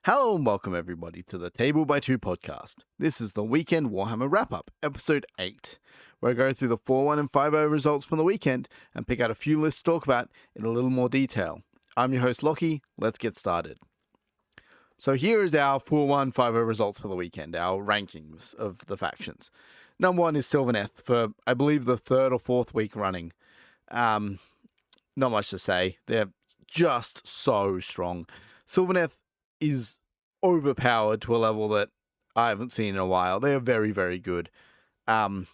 Hello and welcome everybody to the Table by Two podcast. This is the weekend Warhammer wrap-up, episode 8, where I go through the 4-1 and 5-0 results from the weekend and pick out a few lists to talk about in a little more detail. I'm your host Lockie, let's get started. So here is our 4-1, 5-0 results for the weekend, our rankings of the factions. Number 1 is Sylvaneth for, I believe, the 3rd or 4th week running. Not much to say, they're just so strong. Sylvaneth is overpowered to a level that I haven't seen in a while. They are very, very good. An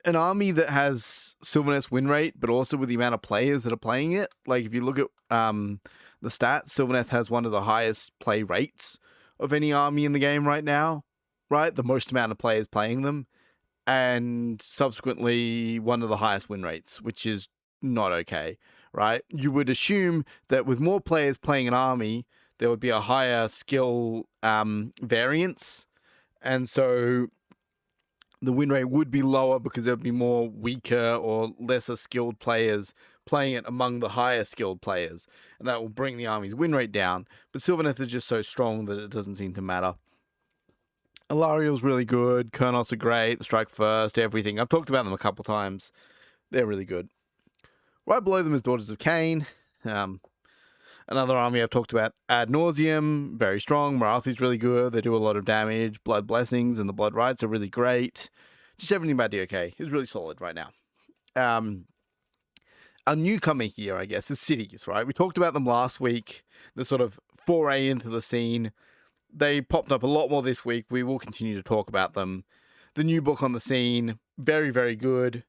army that has Sylvaneth's win rate, but also with the amount of players that are playing it. Like, if you look at the stats, Sylvaneth has one of the highest play rates of any army in the game right now, right? The most amount of players playing them. And subsequently, one of the highest win rates, which is not okay, right? You would assume that with more players playing an army, there would be a higher skill variance. And so the win rate would be lower because there would be more weaker or lesser skilled players playing it among the higher skilled players. And that will bring the army's win rate down. But Sylvaneth is just so strong that it doesn't seem to matter. Alariel's really good. Kurnoths are great. Strike First, everything. I've talked about them a couple times. They're really good. Right below them is Daughters of Cain. Another army I've talked about ad nauseum. Very strong. Marathi's really good. They do a lot of damage. Blood Blessings and the Blood Rites are really great. Just everything about DOK is really solid right now. A newcomer here, I guess, is Cities, right? We talked about them last week. The sort of foray into the scene. They popped up a lot more this week. We will continue to talk about them. The new book on the scene, very, very good.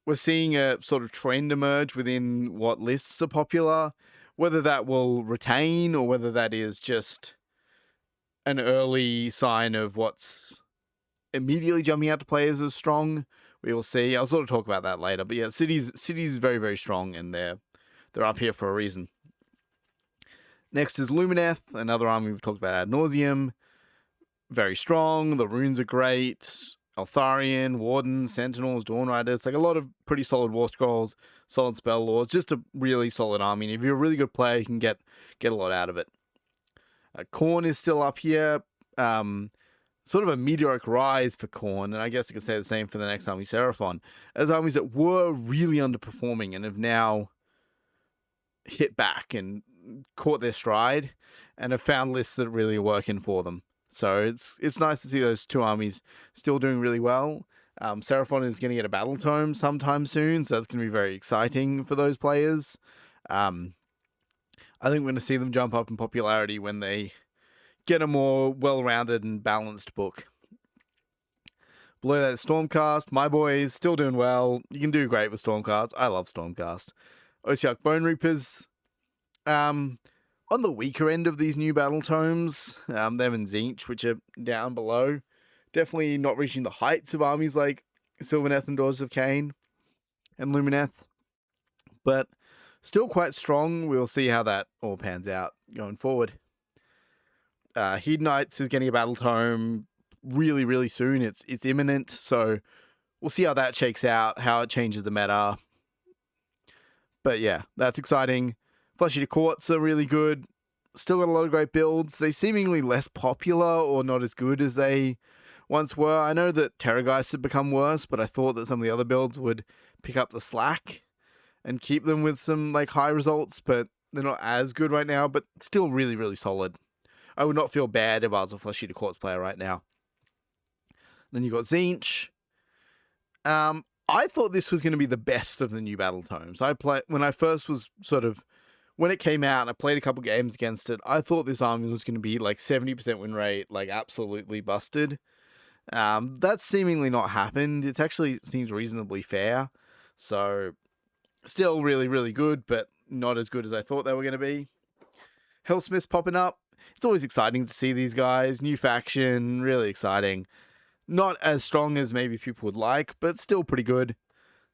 We're seeing a sort of trend emerge within what lists are popular. Whether that will retain or whether that is just an early sign of what's immediately jumping out to players as strong, we will see. I'll sort of talk about that later. But yeah, Cities is very, very strong, and they're up here for a reason. Next is Lumineth, another army we've talked about ad nauseum. Very strong. The runes are great. Altharian, Warden, Sentinels, Dawn Riders, like a lot of pretty solid war scrolls, solid spell lords, just a really solid army. And if you're a really good player, you can get a lot out of it. Khorne is still up here. Sort of a meteoric rise for Khorne, and I guess I could say the same for the next army, Seraphon, as armies that were really underperforming and have now hit back and caught their stride and have found lists that really are working for them. So it's nice to see those two armies still doing really well. Seraphon is going to get a battle tome sometime soon, so that's going to be very exciting for those players. I think we're going to see them jump up in popularity when they get a more well-rounded and balanced book. Below that, Stormcast. My boys still doing well. You can do great with Stormcast. I love Stormcast. Ossiarch Bone Reapers. On the weaker end of these new battle tomes, them and Tzeentch, which are down below. Definitely not reaching the heights of armies like Sylvaneth and Daughters of Cain and Lumineth. But still quite strong. We'll see how that all pans out going forward. Hedonites is getting a battle tome really, really soon. It's imminent, so we'll see how that shakes out, how it changes the meta. But yeah, that's exciting. Fleshy to Courts are really good. Still got a lot of great builds. They seemingly less popular or not as good as they once were. I know that Terrorgeist have become worse, but I thought that some of the other builds would pick up the slack and keep them with some like high results, but they're not as good right now, but still really, really solid. I would not feel bad if I was a Fleshy to Courts player right now. Then you got Tzeentch. I thought this was going to be the best of the new battle tomes. When I first was when it came out and I played a couple games against it, I thought this army was going to be like 70% win rate, like absolutely busted. That's seemingly not happened. It actually seems reasonably fair. So still really, really good, but not as good as I thought they were going to be. Hellsmith's popping up. It's always exciting to see these guys. New faction, really exciting. Not as strong as maybe people would like, but still pretty good.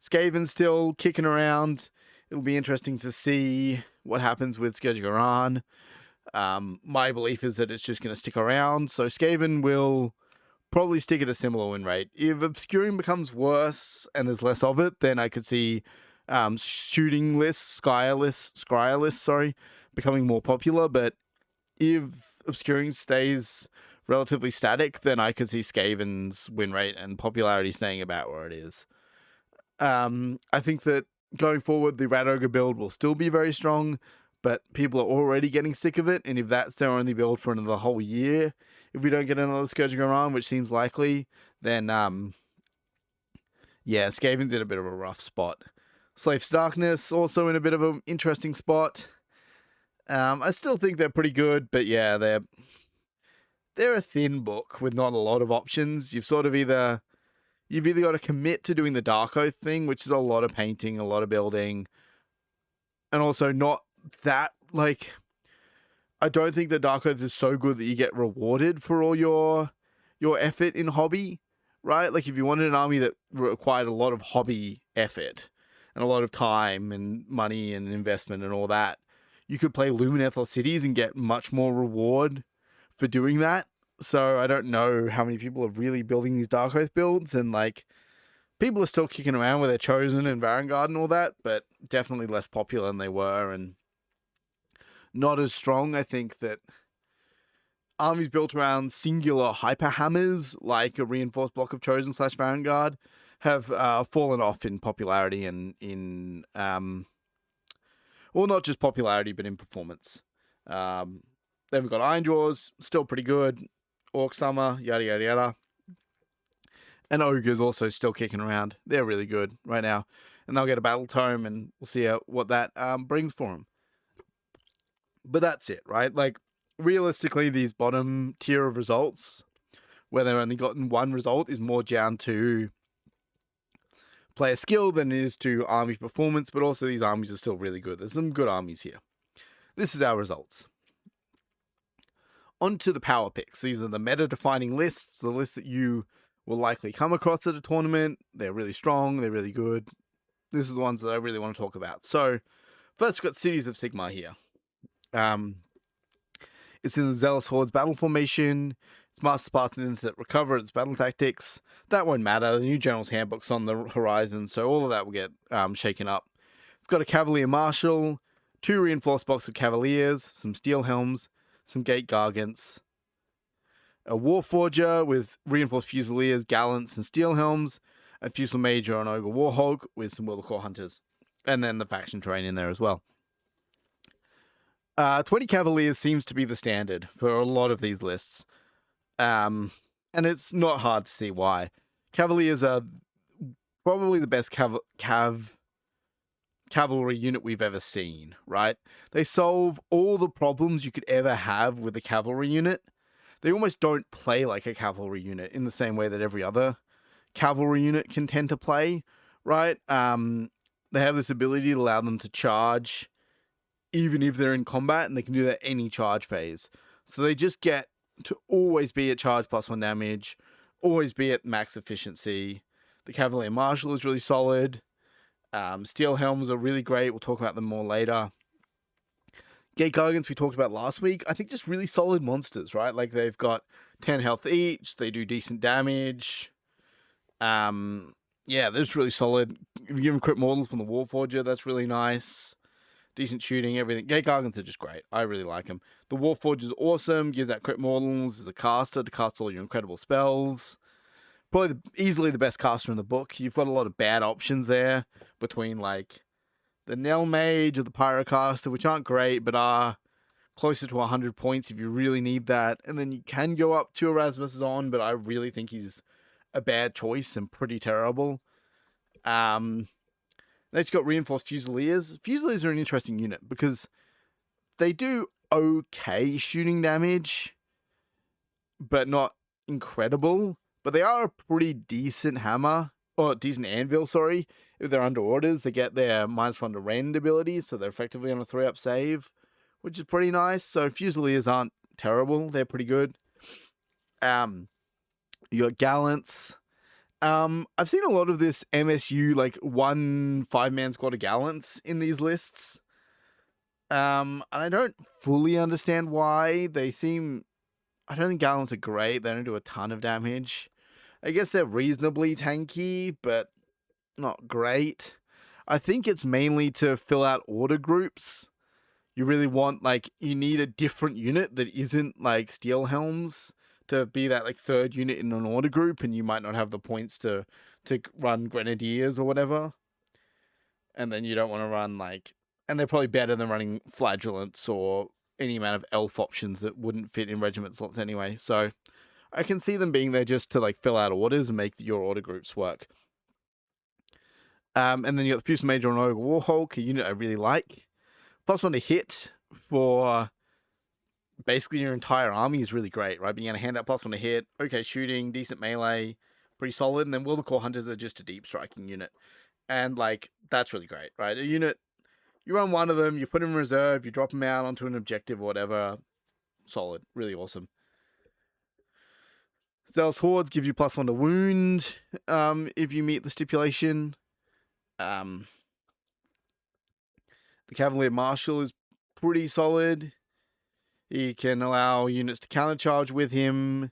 Skaven's still kicking around. It'll be interesting to see what happens with Skedgegaran. My belief is that it's just going to stick around. So Skaven will probably stick at a similar win rate. If Obscuring becomes worse and there's less of it, then I could see shooting lists, scryer lists, sorry, becoming more popular. But if Obscuring stays relatively static, then I could see Skaven's win rate and popularity staying about where it is. I think that going forward, the Rat Ogre build will still be very strong, but people are already getting sick of it, and if that's their only build for another whole year, if we don't get another Scourging around, which seems likely, then yeah, Skaven's in a bit of a rough spot. Slaves to Darkness also in a bit of an interesting spot. I still think they're pretty good, but yeah, they're a thin book with not a lot of options. You've either got to commit to doing the Dark Oath thing, which is a lot of painting, a lot of building, and also not that, like, I don't think the Dark Oath is so good that you get rewarded for all your effort in hobby, right? Like, if you wanted an army that required a lot of hobby effort and a lot of time and money and investment and all that, you could play Lumineth Cities and get much more reward for doing that. So I don't know how many people are really building these Dark Oath builds, and like, people are still kicking around with their Chosen and Varangard and all that, but definitely less popular than they were, and not as strong. I think that armies built around singular hyper hammers, like a reinforced block of Chosen / Varangard, have fallen off in popularity and in well, not just popularity, but in performance. Then we've got Iron Jaws, still pretty good. Orc Summer, yada yada yada. And Ogre's also still kicking around. They're really good right now. And they'll get a Battle Tome, and we'll see what that brings for them. But that's it, right? Like, realistically, these bottom tier of results, where they've only gotten one result, is more down to player skill than it is to army performance, but also these armies are still really good. There's some good armies here. This is our results. On to the power picks. These are the meta-defining lists, the lists that you will likely come across at a tournament. They're really strong, they're really good. This is the ones that I really want to talk about. So, first we've got Cities of Sigmar here. It's in the Zealous Horde's battle formation. It's Master Spartans that recover its battle tactics. That won't matter. The new General's Handbook's on the horizon, so all of that will get shaken up. It's got a Cavalier Marshal, 2 reinforced blocks of Cavaliers, some Steel Helms, some Gate Gargants, a Warforger with reinforced Fusiliers, Gallants, and Steel Helms, a Fusel Major and Ogre Warhog with some Will-of-Core Hunters, and then the faction terrain in there as well. 20 Cavaliers seems to be the standard for a lot of these lists. And it's not hard to see why. Cavaliers are probably the best cavalry unit we've ever seen, right? They solve all the problems you could ever have with a cavalry unit. They almost don't play like a cavalry unit in the same way that every other cavalry unit can tend to play, right? They have this ability to allow them to charge even if they're in combat, and they can do that any charge phase. So they just get to always be at charge +1 damage, always be at max efficiency. The Cavalier Marshal is really solid. Steel Helms are really great. We'll talk about them more later. Gate Gargants we talked about last week. I think just really solid monsters, right? Like, they've got 10 health each. They do decent damage. Yeah, they're just really solid. If you give them crit mortals from the Warforger, that's really nice. Decent shooting, everything. Gate Gargants are just great. I really like them. The Warforge is awesome. Gives that crit mortals as a caster to cast all your incredible spells. Probably easily the best caster in the book. You've got a lot of bad options there between, like, the Nell Mage or the Pyrocaster, which aren't great, but are closer to 100 points if you really need that. And then you can go up to Erasmus Zon, but I really think he's a bad choice and pretty terrible. They've got reinforced Fusiliers. Fusiliers are an interesting unit because they do okay shooting damage, but not incredible. But they are a pretty decent hammer, or decent anvil, sorry. If they're under orders, they get their -1 to rend abilities, so they're effectively on a 3-up save, which is pretty nice. So Fusiliers aren't terrible. They're pretty good. You got Gallants. I've seen a lot of this MSU, like, 1 5-man squad of Gallants in these lists. And I don't fully understand why. I don't think Gallants are great. They don't do a ton of damage. I guess they're reasonably tanky, but not great. I think it's mainly to fill out order groups. You really want, like, you need a different unit that isn't like Steel Helms to be that like third unit in an order group, and you might not have the points to run Grenadiers or whatever. And then you don't want to run like, and they're probably better than running Flagellants or any amount of elf options that wouldn't fit in regiment slots anyway. So I can see them being there just to like fill out orders and make your order groups work. And then you got the Fusilier Major and Ogre Warhawk, a unit I really like. +1 to hit for basically your entire army is really great, right? Being able to hand out +1 to hit, okay shooting, decent melee, pretty solid. And then Will the Core Hunters are just a deep striking unit. And like, that's really great, right? A unit, you run one of them, you put him in reserve, you drop him out onto an objective or whatever. Solid, really awesome. Zealous Hordes give you +1 to wound if you meet the stipulation. The Cavalier Marshal is pretty solid. He can allow units to countercharge with him,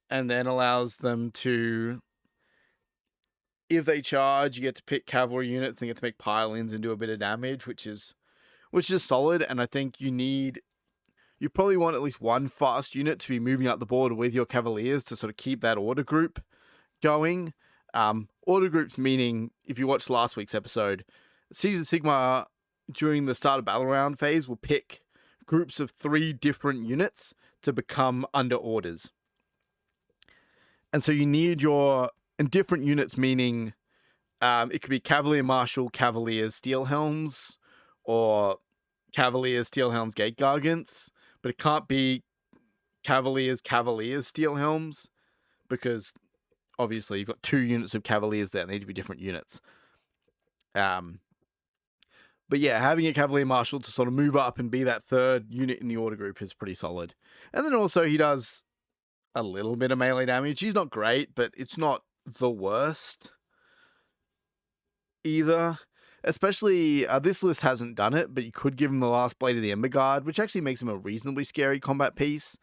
and then allows them to, if they charge, you get to pick cavalry units and you get to make pile-ins and do a bit of damage, which is solid. And I think you probably want at least one fast unit to be moving up the board with your Cavaliers to sort of keep that order group going. Order groups meaning, if you watched last week's episode, Season Sigma during the start of battle round phase will pick groups of 3 different units to become under orders. And so you need and different units meaning it could be Cavalier Marshal, Cavaliers, Steel Helms, or Cavaliers, Steel Helms, Gate Gargants, but it can't be Cavaliers, Steel Helms, because obviously you've got 2 units of Cavaliers that need to be different units. But yeah, having a Cavalier Marshal to sort of move up and be that third unit in the order group is pretty solid. And then also he does a little bit of melee damage. He's not great, but it's not the worst either. Especially, this list hasn't done it, but you could give him the Last Blade of the Ember Guard, which actually makes him a reasonably scary combat piece.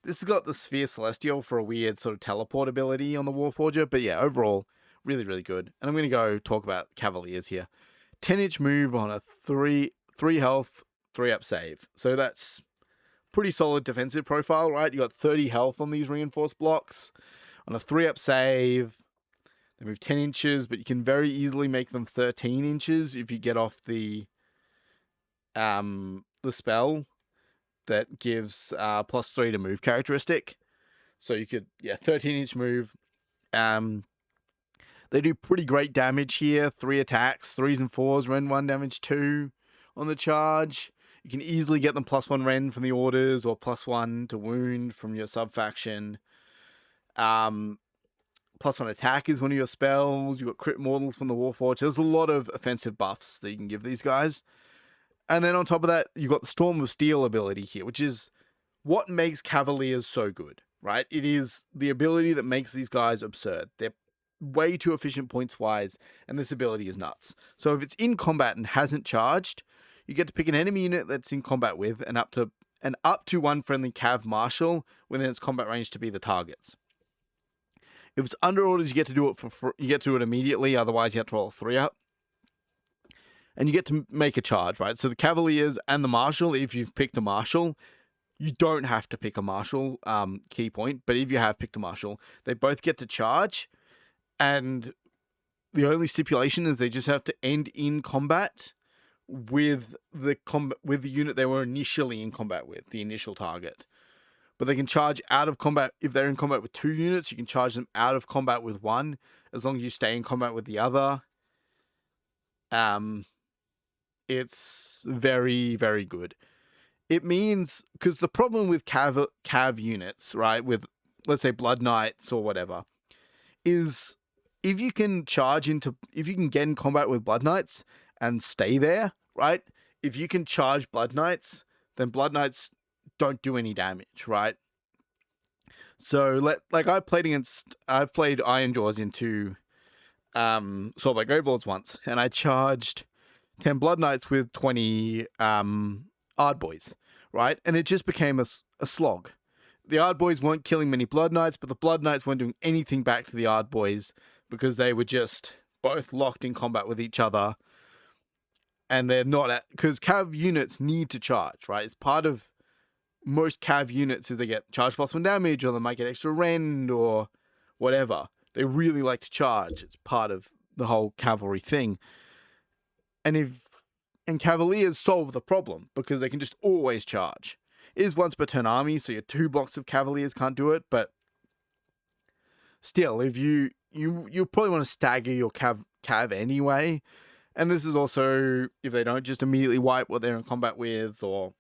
This has got the Sphere Celestial for a weird sort of teleport ability on the Warforger, but yeah, overall, really, really good. And I'm going to go talk about Cavaliers here. 10-inch move on a 3 health, 3 up save. So that's pretty solid defensive profile, right? You got 30 health on these reinforced blocks. On a 3 up save, they move 10 inches, but you can very easily make them 13 inches if you get off the spell that gives +3 to move characteristic. So you could, 13-inch move. They do pretty great damage here. 3 attacks, 3s and 4s, Ren 1 damage 2 on the charge. You can easily get them +1 Ren from the orders or +1 to wound from your sub-faction. +1 attack is one of your spells. You've got crit mortals from the Warforged. There's a lot of offensive buffs that you can give these guys. And then on top of that, you've got the Storm of Steel ability here, which is what makes Cavaliers so good, right? It is the ability that makes these guys absurd. They're way too efficient points-wise, and this ability is nuts. So if it's in combat and hasn't charged, you get to pick an enemy unit that's in combat with, and up to 1 friendly Cav Marshal within its combat range to be the targets. If it's under orders, you get to do it you get to do it immediately. Otherwise, you have to roll a 3 up. And you get to make a charge, right? So the Cavaliers and the Marshal, if you've picked a Marshal, you don't have to pick a Marshal, key point. But if you have picked a Marshal, they both get to charge. And the only stipulation is they just have to end in combat with the unit they were initially in combat with, the initial target. But they can charge out of combat. If they're in combat with 2 units, you can charge them out of combat with 1, as long as you stay in combat with the other. It's very, very good. It means, because the problem with Cav units, right, with, let's say, Blood Knights or whatever, is if you can get in combat with Blood Knights and stay there, right? If you can charge Blood Knights, then Blood Knights don't do any damage, right? So, I've played Iron Jaws into Sword by Gravelords once, and I charged 10 Blood Knights with 20 Ardboys, right? And it just became a slog. The Ardboys weren't killing many Blood Knights, but the Blood Knights weren't doing anything back to the Ardboys because they were just both locked in combat with each other and they're not because cav units need to charge, right? It's part of most cav units is they get charge +1 damage, or they might get extra rend or whatever. They really like to charge. It's part of the whole cavalry thing. And cavaliers solve the problem because they can just always charge. It is once per turn army, so your 2 blocks of cavaliers can't do it, but still, if you probably want to stagger your cav anyway. And this is also if they don't just immediately wipe what they're in combat with, or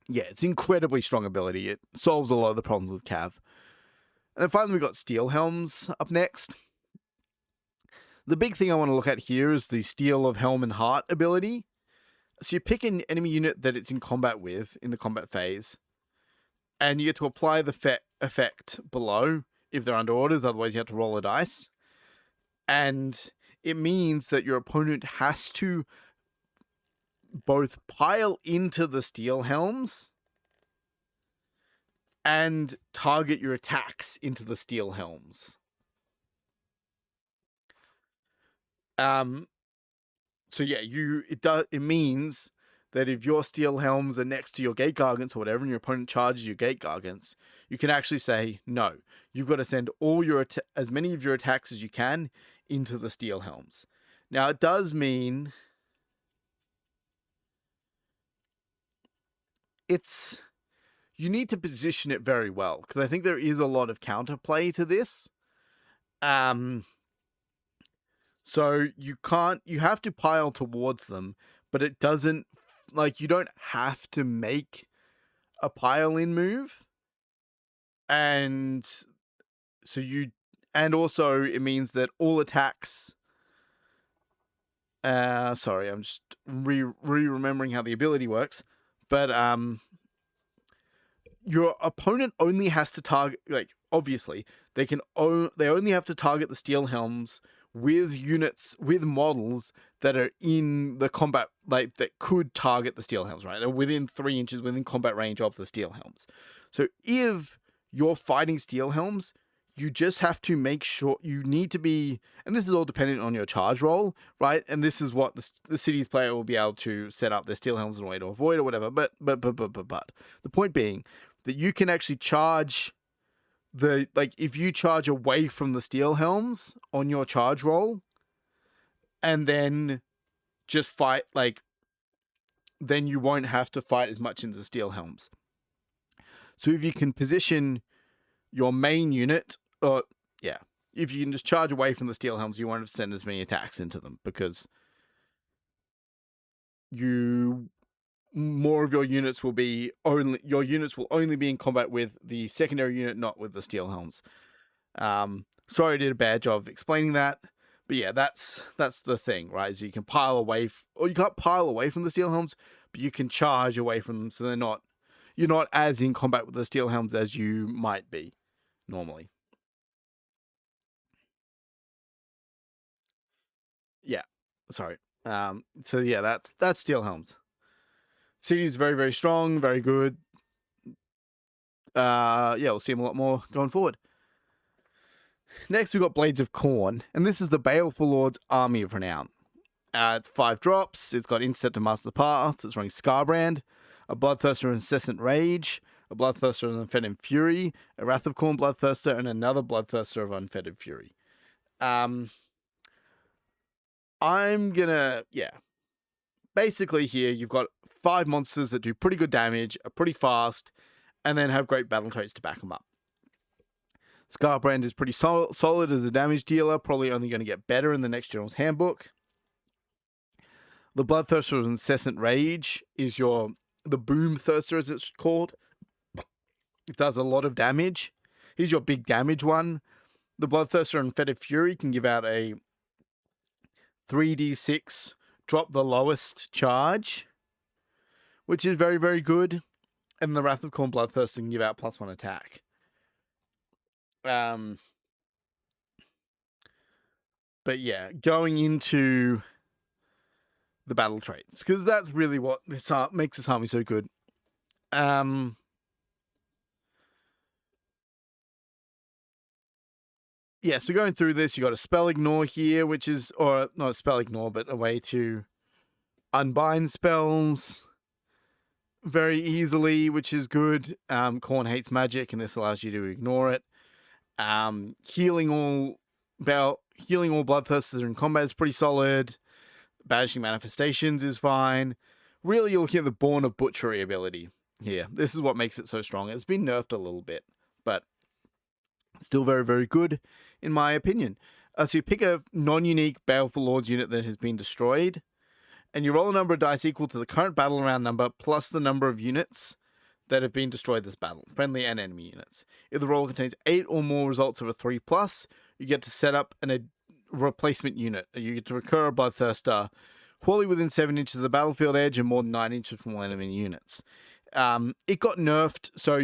yeah, it's incredibly strong ability. It solves a lot of the problems with cav. And then finally, we've got Steel Helms up next. The big thing I want to look at here is the Steel of Helm and Heart ability. So you pick an enemy unit that it's in combat with in the combat phase, and you get to apply the effect below if they're under orders, otherwise you have to roll a dice. And it means that your opponent has to both pile into the Steel Helms and target your attacks into the Steel Helms. So yeah, it means that if your Steel Helms are next to your Gate Gargants or whatever, and your opponent charges your Gate Gargants, you can actually say, no, you've got to send all your as many of your attacks as you can into the Steel Helms. Now, it does mean you need to position it very well, because I think there is a lot of counterplay to this. So you have to pile towards them, but it doesn't, you don't have to make a pile in move. And so also it means that all attacks, sorry, I'm just remembering how the ability works, but your opponent only has to target, obviously they only have to target the Steel Helms with models that are in the combat, that could target the Steel Helms, right? They're within 3 inches within combat range of the Steel Helms. So if you're fighting Steel Helms, you just have to make sure you need to be, and this is all dependent on your charge roll, right? And this is what the city's player will be able to set up their Steel Helms in a way to avoid or whatever. But the point being that you can actually charge if you charge away from the Steel Helms on your charge roll, and then just fight, then you won't have to fight as much into Steel Helms. So if you can position your main unit, if you can just charge away from the Steel Helms, you won't have to send as many attacks into them, because more of your units will only be in combat with the secondary unit, not with the Steel Helms. Sorry I did a bad job of explaining that, but yeah, that's the thing, right? So you can pile away, or you can't pile away from the Steel Helms, but you can charge away from them, so you're not as in combat with the Steel Helms as you might be normally. Yeah, sorry. So yeah, that's Steel Helms. City is very, very strong, very good. We'll see him a lot more going forward. Next, we've got Blades of Khorne, and this is the Baleful Lord's Army of Renown. It's 5 drops. It's got Intercept to Master the Path. It's running Scarbrand, a Bloodthirster of Incessant Rage, a Bloodthirster of Unfettered Fury, a Wrath of Khorne Bloodthirster, and another Bloodthirster of Unfettered Fury. Basically here, you've got 5 monsters that do pretty good damage, are pretty fast, and then have great battle traits to back them up. Scarbrand is pretty solid as a damage dealer, probably only going to get better in the next General's Handbook. The Bloodthirster of Incessant Rage is the Boom Thirster, as it's called. It does a lot of damage. Here's your big damage one. The Bloodthirster of Unfettered Fury can give out a 3d6, drop the lowest charge, which is very, very good. And the Wrath of Khorne Bloodthirster can give out +1 attack. But yeah, going into the battle traits, because that's really what makes this army so good. So going through this, you got a Spell Ignore here, which is, or not a Spell Ignore, but a way to unbind spells very easily, which is good. Khorne hates magic, and this allows you to ignore it. Healing all bloodthirsters in combat is pretty solid. Banishing manifestations is fine. Really, you're looking at the Born of Butchery ability here. This is what makes it so strong. It's been nerfed a little bit, but still very, very good, in my opinion. So you pick a non-unique Baleful Lords unit that has been destroyed, and you roll a number of dice equal to the current battle round number plus the number of units that have been destroyed this battle, friendly and enemy units. If the roll contains 8 or more results of a 3+, you get to set up a replacement unit. You get to recur a Bloodthirster wholly within 7 inches of the battlefield edge and more than 9 inches from all enemy units. It got nerfed, so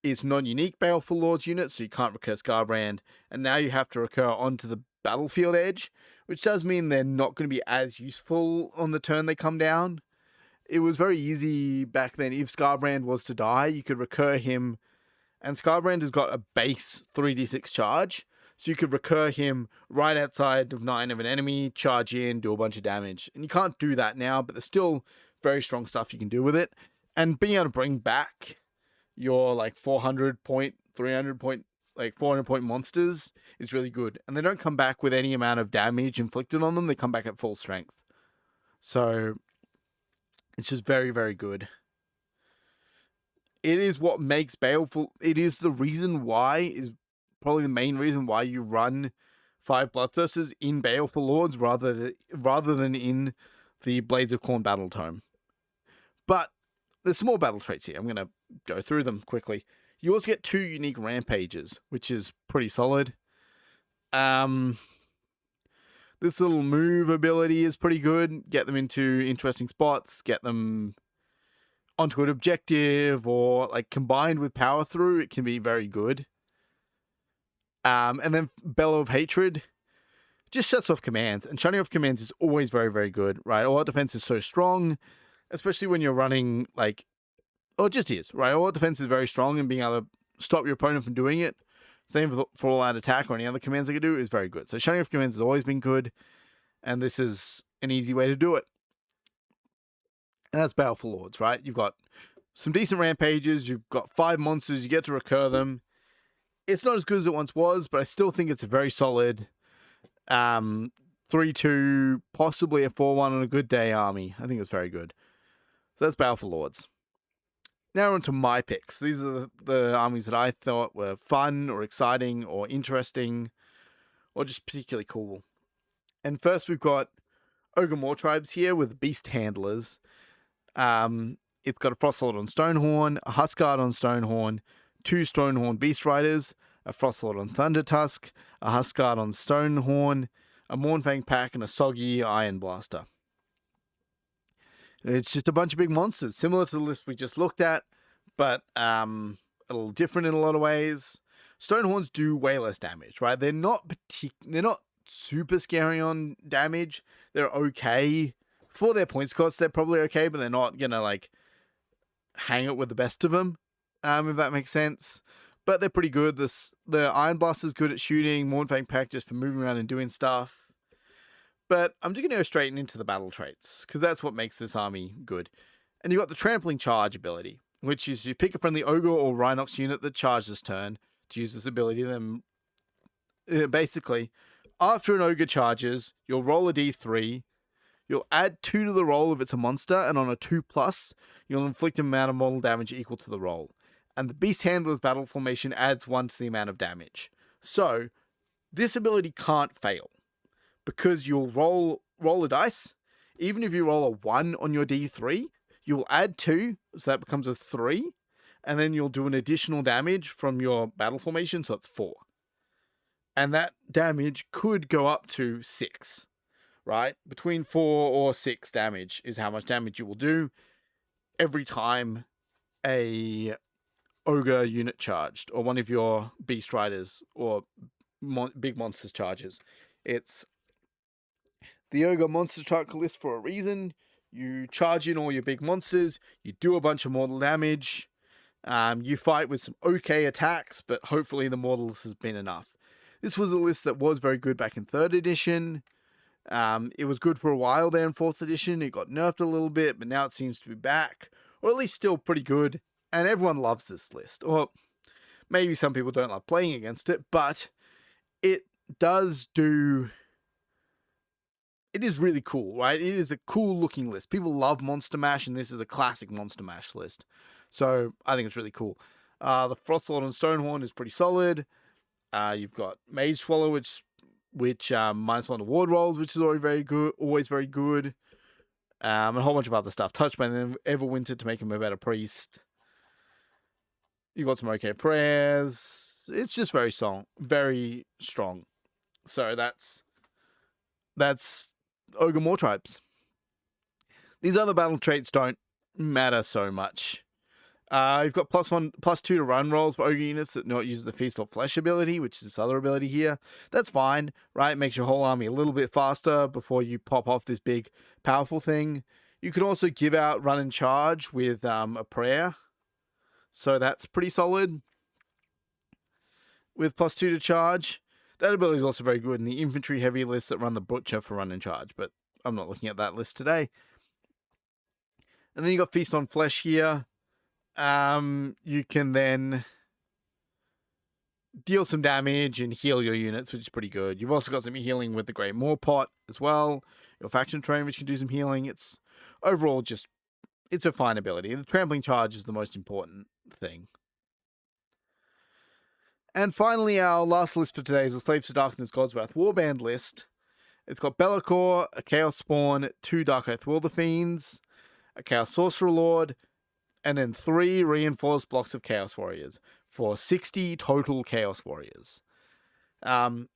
it's non-unique Baleful Lords units, so you can't recur Scarbrand, and now you have to recur onto the battlefield edge, which does mean they're not going to be as useful on the turn they come down. It was very easy back then. If Scarbrand was to die, you could recur him, and Scarbrand has got a base 3d6 charge, so you could recur him right outside of 9 of an enemy, charge in, do a bunch of damage. And you can't do that now, but there's still very strong stuff you can do with it. And being able to bring back your 400 point, 300 point, 400 point monsters is really good. And they don't come back with any amount of damage inflicted on them. They come back at full strength. So it's just very, very good. It is what makes Baleful. It is the reason why, is probably the main reason why you run 5 Bloodthirsters in Baleful Lords rather than in the Blades of Khorne Battle Tome. But there's some more battle traits here. I'm going to go through them quickly. You also get 2 unique rampages, which is pretty solid. This little move ability is pretty good. Get them into interesting spots, get them onto an objective, or combined with power through, it can be very good. And then Bellow of Hatred just shuts off commands, and shutting off commands is always very, very good, right? All defense is so strong, especially when you're running it just is, right? All defense is very strong, and being able to stop your opponent from doing it, same for all out attack or any other commands they can do, is very good. So shutting off commands has always been good, and this is an easy way to do it. And that's Baleful Lords, right? You've got some decent rampages, you've got 5 monsters, you get to recur them. It's not as good as it once was, but I still think it's a very solid 3-2, possibly a 4-1 on a good day army. I think it's very good. So that's Baleful Lords. Now on to my picks. These are the armies that I thought were fun or exciting or interesting or just particularly cool. And first we've got Ogre Mawtribes here with Beast Handlers. It's got a Frostlord on Stonehorn, a Huskard on Stonehorn, 2 Stonehorn Beast Riders, a Frostlord on Thundertusk, a Huskard on Stonehorn, a Mournfang Pack, and a Soggy Iron Blaster. It's just a bunch of big monsters, similar to the list we just looked at, but a little different in a lot of ways. Stonehorns do way less damage, right? They're not super scary on damage. They're okay for their points cost. They're probably okay, but they're not gonna hang it with the best of them, if that makes sense. But they're pretty good. The Iron Blaster's good at shooting. Mournfang Pack just for moving around and doing stuff. But I'm just going to go straight into the battle traits, because that's what makes this army good. And you've got the Trampling Charge ability, which is you pick a friendly Ogre or Rhinox unit that charges this turn to use this ability. Then, basically, after an Ogre charges, you'll roll a d3, you'll add 2 to the roll if it's a monster, and on a 2+, you'll inflict an amount of mortal damage equal to the roll. And the Beast Handler's battle formation adds 1 to the amount of damage. So, this ability can't fail, because you'll roll a dice. Even if you roll a 1 on your d3, you'll add 2, so that becomes a 3, and then you'll do an additional damage from your battle formation, so it's 4. And that damage could go up to 6, right? Between 4 or 6 damage is how much damage you will do every time a Ogre unit charged, or one of your Beast Riders or big monsters charges. It's the Ogre monster type list for a reason. You charge in all your big monsters, you do a bunch of mortal damage, you fight with some okay attacks, but hopefully the mortals has been enough. This was a list that was very good back in 3rd edition. It was good for a while there in 4th edition. It got nerfed a little bit, but now it seems to be back, or at least still pretty good. And everyone loves this list. Or maybe some people don't love playing against it, but it does do... It is really cool, right? It is a cool looking list. People love Monster Mash, and this is a classic Monster Mash list. So I think it's really cool. The Frostlord and Stonehorn is pretty solid. You've got Mage Swallow, which -1 to ward rolls, which is always very good. And a whole bunch of other stuff. Touchbane and Everwinter to make him a better priest. You've got some okay prayers. It's just very strong. So that's Ogre Mawtribes. These other battle traits don't matter so much. You've got +2 to run rolls for Ogre units that not use the Feast or Flesh ability, which is this other ability here. That's fine, right? Makes your whole army a little bit faster before you pop off this big, powerful thing. You can also give out Run and Charge with a prayer. So that's pretty solid. With +2 to charge. That ability is also very good in the infantry heavy list that run the Butcher for Run and Charge, but I'm not looking at that list today. And then you got Feast on Flesh here. You can then deal some damage and heal your units, which is pretty good. You've also got some healing with the Great Maw Pot as well. Your Faction Train, which can do some healing. It's overall it's a fine ability. The Trampling Charge is the most important thing. And finally, our last list for today is the Slaves to Darkness God's Wrath Warband list. It's got Be'lakor, a Chaos Spawn, 2 Dark Oath Wilder Fiends, a Chaos Sorcerer Lord, and then 3 reinforced blocks of Chaos Warriors for 60 total Chaos Warriors. Be'lakor's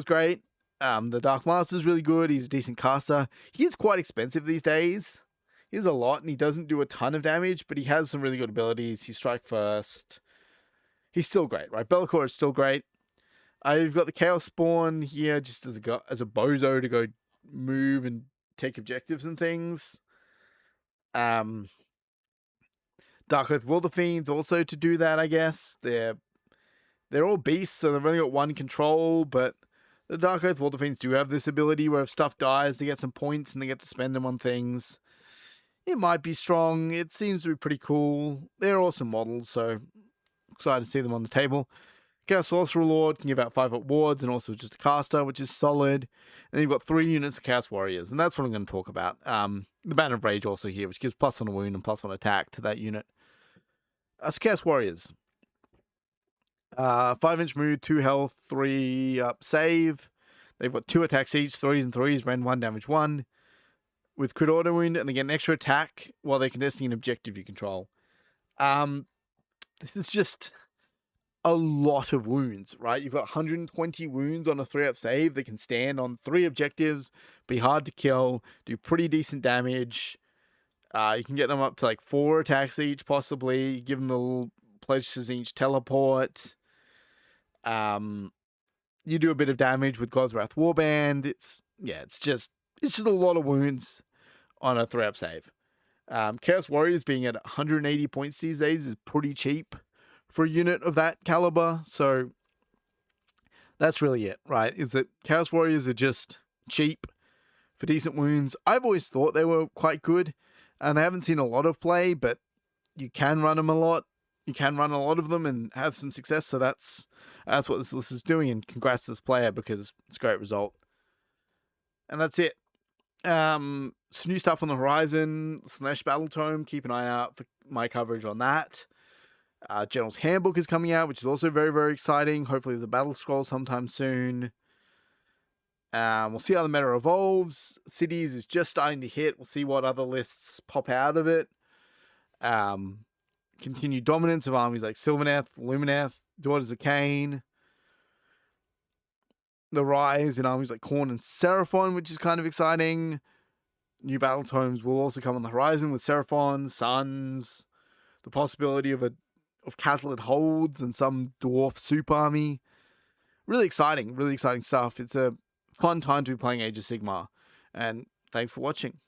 great. The Dark Master's really good. He's a decent caster. He is quite expensive these days. He has a lot, and he doesn't do a ton of damage, but he has some really good abilities. He strike first. He's still great, right? Be'lakor is still great. You've got the Chaos Spawn here just as a bozo to go move and take objectives and things. Dark Oath Wilder Fiends also to do that, I guess. They're all beasts, so they've only got 1 control, but the Dark Oath Wilder Fiends do have this ability where if stuff dies, they get some points and they get to spend them on things. It might be strong. It seems to be pretty cool. They're awesome models, so excited to see them on the table. Chaos Sorcerer Lord can give out 5 up wards and also just a caster, which is solid. And then you've got 3 units of Chaos Warriors, and that's what I'm going to talk about. The Banner of Rage also here, which gives +1 wound and +1 attack to that unit. Chaos Warriors. 5-inch move, 2 health, 3 up save. They've got 2 attacks each, 3s and 3s, rend 1, damage 1. With crit auto wound, and they get an extra attack while they're contesting an objective you control. This is just a lot of wounds, right? You've got 120 wounds on a 3-up save. They can stand on 3 objectives, be hard to kill, do pretty decent damage. You can get them up to like 4 attacks each, possibly. Give them the little pledges each teleport. You do a bit of damage with God's Wrath Warband. It's just a lot of wounds on a 3-up save. Chaos Warriors being at 180 points these days is pretty cheap for a unit of that caliber, so that's really it, right? Is that Chaos Warriors are just cheap for decent wounds. I've always thought they were quite good, and I haven't seen a lot of play, but you can run them a lot. You can run a lot of them and have some success, so that's what this list is doing, and congrats to this player because it's a great result. And that's it. Some new stuff on the horizon. Slanesh Battle Tome, keep an eye out for my coverage on that. General's Handbook is coming out, which is also very, very exciting. Hopefully the Battle Scroll sometime soon. We'll see how the meta evolves. Cities is just starting to hit. We'll see what other lists pop out of it. Continued dominance of armies like Sylvaneth, Lumineth, Daughters of Cain. The rise in armies like Khorne and Seraphon, which is kind of exciting. New battle tomes will also come on the horizon with Seraphon, Suns, the possibility of Catalid Holds and some dwarf soup army. Really exciting stuff. It's a fun time to be playing Age of Sigmar. And thanks for watching.